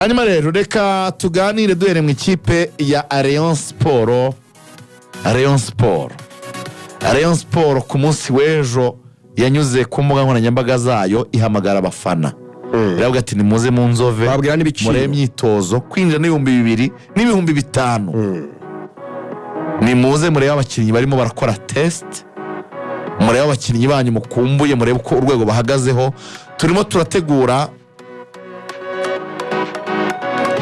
hanyuma rero reka tuganire duhere mu ikipe ya Rayon Sport. Rayon Sport ku munsi w'ejo yanyuze ku mbuga nkoranyambaga zayo ihamagara abafana iravuga ati nimuze mu Nzove muri imyitozo kwinjira n'ibihumbi 2,000 n'ibihumbi 5,000 nimuze murebe abakinnyi barimo barakora test, murebe abakinnyi banyu mukumbuye, murebe uko urwego bahagazeho. Turimo turategura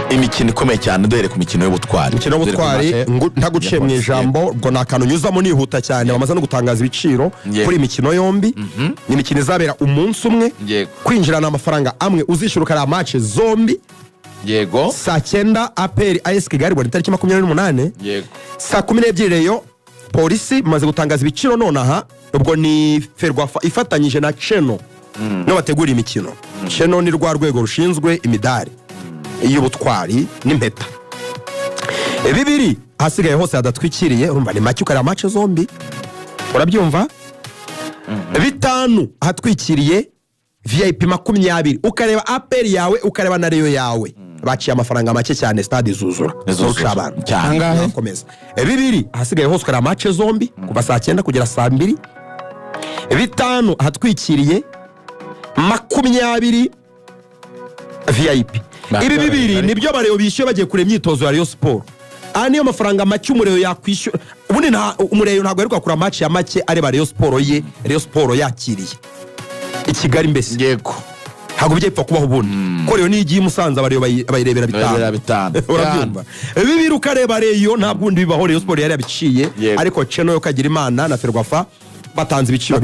imikino ikomeye cyane duhere ku mikino y'ubutwari. Imikino y'ubutwari ntaguciye mu ijambo ubwo nakantu nyuzamo nihuta cyane bamaze no gutangaza ibiciro kuri imikino yombi. Ni imikino izabera umunsi umwe, kwinjirana amafaranga amwe uzishyura ukara match zombi. Yego. Saa 9 APR AS Kigali bwa tariki 28. Yego. Saa 12 reyo polisi bamaze gutangaza ibiciro nonaha ubwo ni Ferwafa ifatanyije na Cheno no bategura imikino. Cheno ni rwa rwego rushinzwe imidari y'ubutwari n'impeta. Bibiri hasigaye hose hadatwikiriye urumva ni make ukara match zombi. Urabyumva? 5 hatwikiriye VIP 20 ukareba APR yawe ukareba na Rayon yawe. Baciye amafaranga make cyane stade zuzura. Abantu cyane komeza. Bibiri hasigaye hose ukara match zombi kuva saa 9 kugera saa 2. 5 hatwikiriye 20 VIP. Ibi bibiri nibyo bareo bishyuye bagiye kure imyitozo ya Rayon Sport. Niyo mafaranga make umureo yakwishyura. Ubundi umureo ntabwo aheruka kura match ya make areba Rayon Sport ye, Rayon Sport yakiriye i Kigali mbese. Yego. Ntabwo bijyepfa kubaho ubundi. Ko Rayon nigiye Musanze bareo bayirebera 5. Urabyumva? Bibiri ukareba Rayon ntabwo undi bibaho Rayon Sport yari yabiciye ariko Cheno yo kagira Imana na Ferwafa batanze ibiciro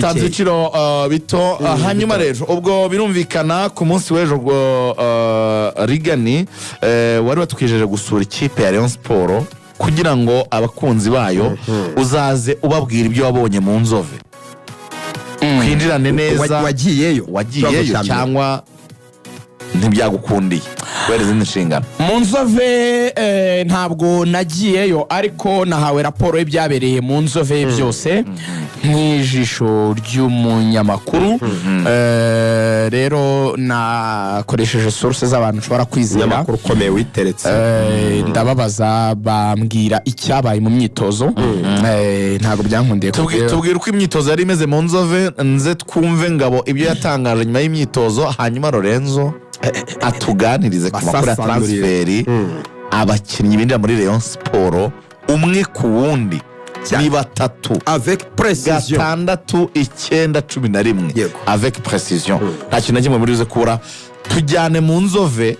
bito. Hanyuma rero ubwo birumvikana ku munsi w'ejo Rigani wari watwijeje gusura ikipe ya Rayon Sport kugira ngo abakunzi bayo uzaze ubabwira ibyo wabonye mu Nzove, kwinjirane neza. Wagiyeyo cyangwa ntibyagukundiye kubera izindi nshingano? Mu Nzove ntabwo nagiyeyo ariko nahawe raporo y'ibyabereye mu Nzove byose nk'ijisho ry'umunyamakuru. Rero nakoresheje sources z'abantu ushobora kwizera. Amakuru ukomeye witeretse. Ndababaza bambwira icyabaye mu myitozo. Ntabwo byankundiye. Tubwira uko imyitozo yari imeze mu Nzove nze twumve Ngabo ibyo yatangaje nyuma y'imyitozo, hanyuma Lorenzo atuganirize ku makuru ya transferi abakinnyi binjira muri Rayon Sport umwe ku wundi. Ni 3 avec précision, 6 9 11 avec précision. Nta kintu kimwe muri uze kubura. Tujyane mu Nzove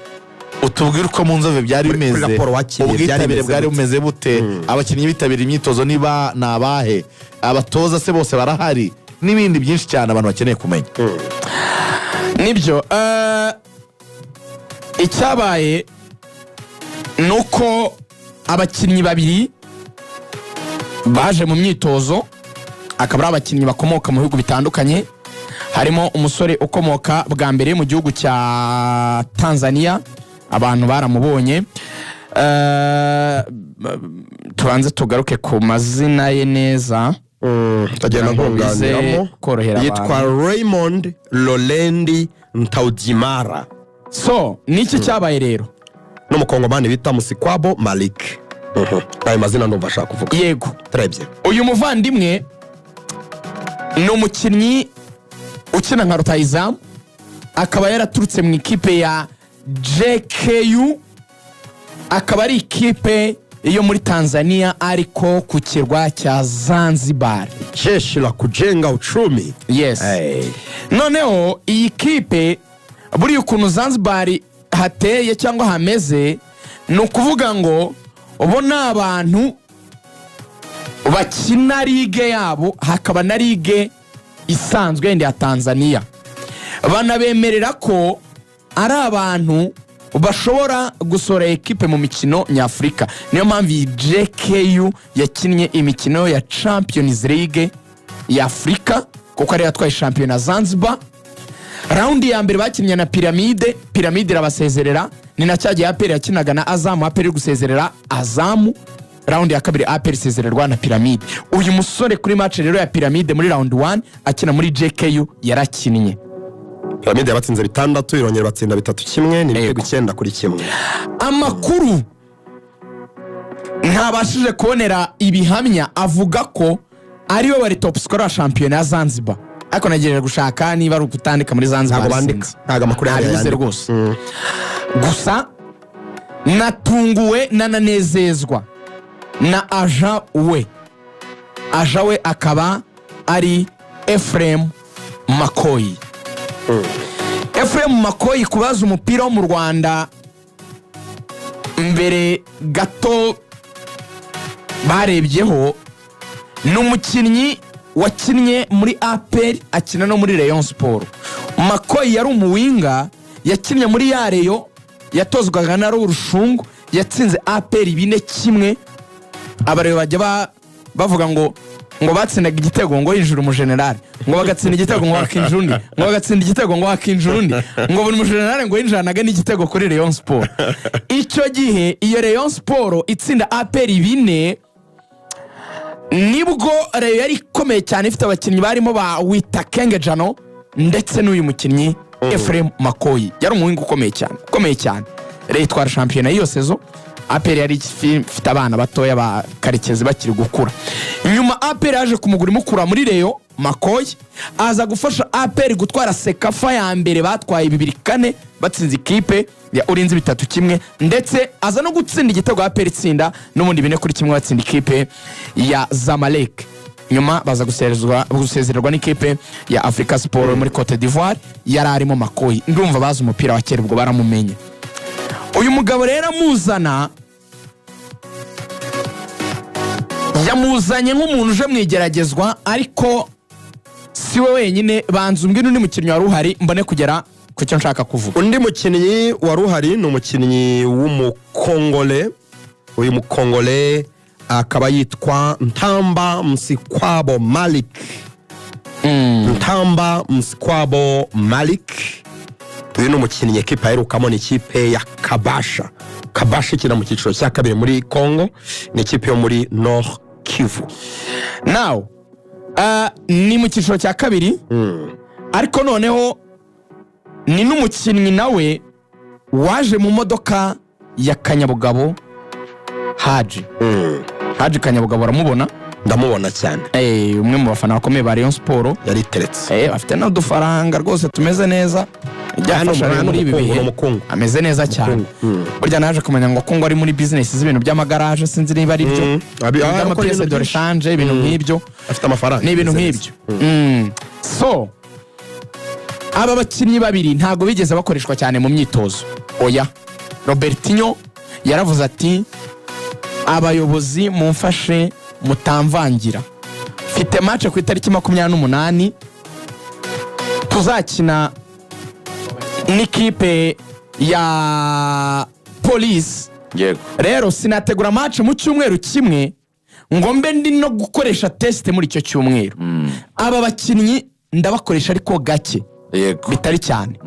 utubwire uko mu Nzove byari bimeze, ubwitabire bwari bumeze bute, abakinnyi bitabira imyitozo niba nabahe, abatoza se bose barahari, n'ibindi byinshi cyane abantu bakeneye kumenya. Nibyo icyabaye nuko abakinnyi babiri baje mu myitozo, akaba ari abakinnyi bakomoka mu bihugu bitandukanye. Harimo umusore ukomoka bwa mbere mu gihugu cya Tanzania, abantu baramubonye. Tubanze tugaruke ku mazina ye neza. Tagenda nkunganiramo. Yitwa Raymond Lolendi Ntaudimara. So niki cyabaye rero? N'umukongomani bita Musikwabo Malik. Ayo mazina ndumva ashaka kuvuga. Yego. Trebye. Uyu muvandimwe ni umukinnyi ukina nka rutahizamu, akaba yaraturutse mu ikipe ya JKU, akaba ari ikipe iyo muri Tanzania ariko ku kirwa cya Zanzibar. Jeshi la kujenga uchumi. Yes. Noneho iyi kipe buri ukuntu Zanzibar hateye cyangwa hameze, ni ukuvuga ngo ubona abantu bakina ligue yabo hakaba na ligue isanzwe yindi ya Tanzania, banabemerera ko ari abantu bashobora gusora ekipe mu mikino nyafrika. Niyo mpamvu JKU yakinnye imikino ya Champions League ya Afrika kuko ari yatwaye champion Zanzibar. Raundi ya mbere bakinnye na Pyramide irabasezerera, ni na cyagiye APR yakinaga na Azamu, APR gusezerera Azamu. Raundi ya kabiri APR isezererwa na Pyramide. Uyu musore kuri match rero ya Pyramide muri round 1 akina muri JKU yarakinnye. Piramide yabatsinze 6 irongera batsinda 3-1 ni ibitego 9-1. Amakuru ntabashije kubonera ibihamya avuga ko aribo bari top scorer wa shampiyona ya Zanzibar, ariko nagejeje gushaka niba ari ukutandika muri Zanzibar ntago amakuru yari rwose. Gusa natunguwe nananezezwa na aja we akaba ari Ephraim Makoyi. Ephraim Makoyi kubaza umupira wo mu Rwanda mbere gato barebyeho, n'umukinnyi wakinnye muri APR akina no muri Rayon Sport. Makoyi yari umuwinga, yakinnye muri ya Rayon, yatozwaga na Rushungu, yatsinze APR 4-1. Abarebe bajya bavuga ngo batsindaga igitego ngo yinjira umujenerali, ngo bagatsinda igitego ngo wakinjira undi, ngo bagatsinda igitego ngo wakinjira undi, ngo buri mujenerali ngo yinjiranaga n'igitego kuri Rayon Sport. Icyo gihe iyo Rayon Sport itsinda APR 4 nibwo Rayon yari ikomeye cyane, ifite abakinnyi barimo ba Witakenge Jano ndetse n'uyu mukinnyi Ephraim Makoyi. Yari umuwinga ukomeye cyane. Rayon itwara shampiyona iyo sezo. APR yari ifite abana batoya ba Karekezi bakiri gukura. Nyuma APR yaje kumugura imukura muri Rayon. Makoyi aza gufasha APR gutwara Sekafa ya mbere batwaye 2-4 batsinze ikipe ya Ulinzi 3-1, ndetse aza no gutsinda igitego APR itsinda n'ubundi 4-1 batsinda ikipe ya Zamalek. Nyuma baza gusezererwa n'ikipe ya Africa Sport muri Cote d'Ivoire. Yari arimo Makoyi, ndumva baza umupira wa kera ubwo baramumenye. Uyu mugabo rero yamuzanye nk'umuntu uje mwigeragezwa, ariko si we wenyine. Banza umbwira undi mukinnyi wari uhari mbone kugera ku cyo nshaka kuvuga. Undi mukinnyi wari uhari ni umukinnyi w'umukongole. Uyu mukongole akaba yitwa Ntamba Msikwabo Malik. Ntamba Msikwabo Malik, uyu ni umukinnyi ekipa aherukamo ni ikipe ya Kabasha ikina mu cyiciro cya kabiri muri Congo, ni ikipe yo muri Nord Kivu. Now ni mu cyiciro cya kabiri, ariko noneho ni n'umukinnyi nawe waje mu modoka ya Kanyabugabo Haji Kanyabugabo. Aramubona? Ndamubona cyane. Umwe mu bafana bakomeye ba Rayon Sport. Yari teretse. Afite n'udufaranga rwose tumeze neza. Yafasha muri ibi bihe. Ameze neza cyane. Burya naje kumenya ngo Kongo ari muri business z'ibintu by'amagaraje, sinzi niba ari byo. Ama pièces de rechange, ibintu nk'ibyo. Afite amafaranga. Ni ibintu nk'ibyo. So aba bakinnyi babiri ntago bigeze bakoreshwa cyane mu myitozo. Oya, Robertinho yaravuze ati abayobozi mumfashe mutamvangira, mfite match ku itariki 28 tuzakina n'ikipe ya Police. Yego. Rero sinategura match mu cyumweru kimwe ngo mbe ndi no gukoresha test muri icyo cyumweru. Aba bakinnyi ndabakoresha ariko gake. Yego. Bitari cyane.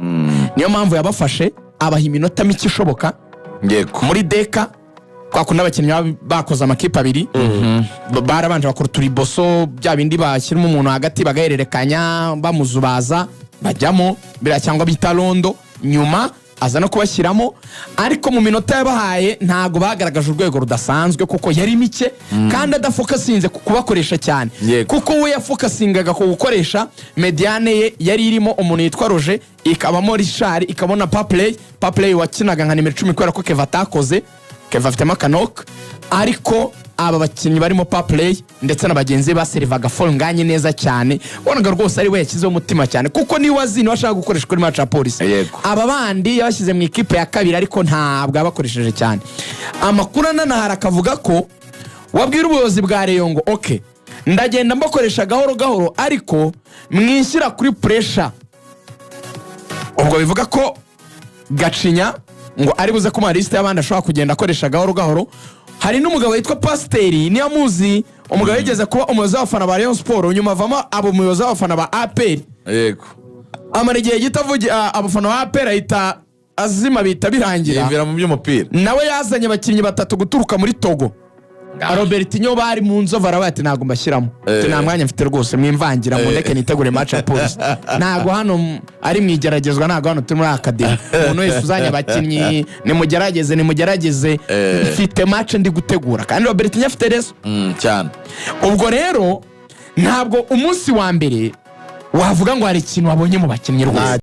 Niyo mpamvu yabafashe abaha iminota mike ishoboka. Yego. Muri deka kwa kuna abakinnyi bakoze amakipe abiri, barabanje bakora turiboso bya bindi bashyiramo umuntu hagati bagahererekanya bamuzubaza bajyamo bira cyangwa bita rondo, nyuma aza no kubashyiramo, ariko mu minota yabahaye ntago bagaragaje urwego rudasanzwe kuko yari mike kandi adafokasinze kubakoresha cyane. Kuko we yafokasingaga ku gukoresha mediane ye yari irimo umuntu yitwa Roger, ikabamo Richard, ikabona Paplay wakinaga nka nimero 10 kubera ko Keva atakoze. Keva afite makanok, ariko aba bakinnyi barimo Paplay ndetse n'abagenzi baserivaga fall nganye neza cyane. Bonaga rwose ari we yakizeho umutima cyane kuko ni wazini washaka gukoresha kuri match ya Police. Aba bandi yabashyize mu ikipe ya kabiri ariko ntabwo abakoresheje cyane. Amakuru nanahara akavuga ko wabwira ubuyobozi bwa Rayon ngo okay, ndagenda mbakoresha gahoro ariko mwishyira kuri pressure. Ubwo bivuga ko Gacinya ngo ari buze kuma liste y'abandi ashobora kugenda akoresha gahoro. Hari n'umugabo witwa Pasteri, ni amuzi, umugabo yigeze kuba umuyobozi w'abafana ba Rayon Sport, nyuma avamo abo umuyobozi w'abafana ba APR. Yego. Amara igihe gitavuge abafana ba APR ahita azima bita birangira. Yivira mu by'umupira. Nawe yazanye abakinnyi batatu guturuka muri Togo. Robertinho bari mu nzova arabaye ati ntago mbashyiramo nta mwanya mfite rwose mwimvangira mu ndeke nitegure match ya Police ntago hano ari mwigeragezwa ntago hano turi muri academy umuntu wese uzanya abakinnyi nimugerageze mfite match ndi gutegura kandi Robertinho afite reso cyane. ubwo rero ntabwo umunsi wa mbere wavuga ngo hari ikintu wabonye mu bakinnyi rwose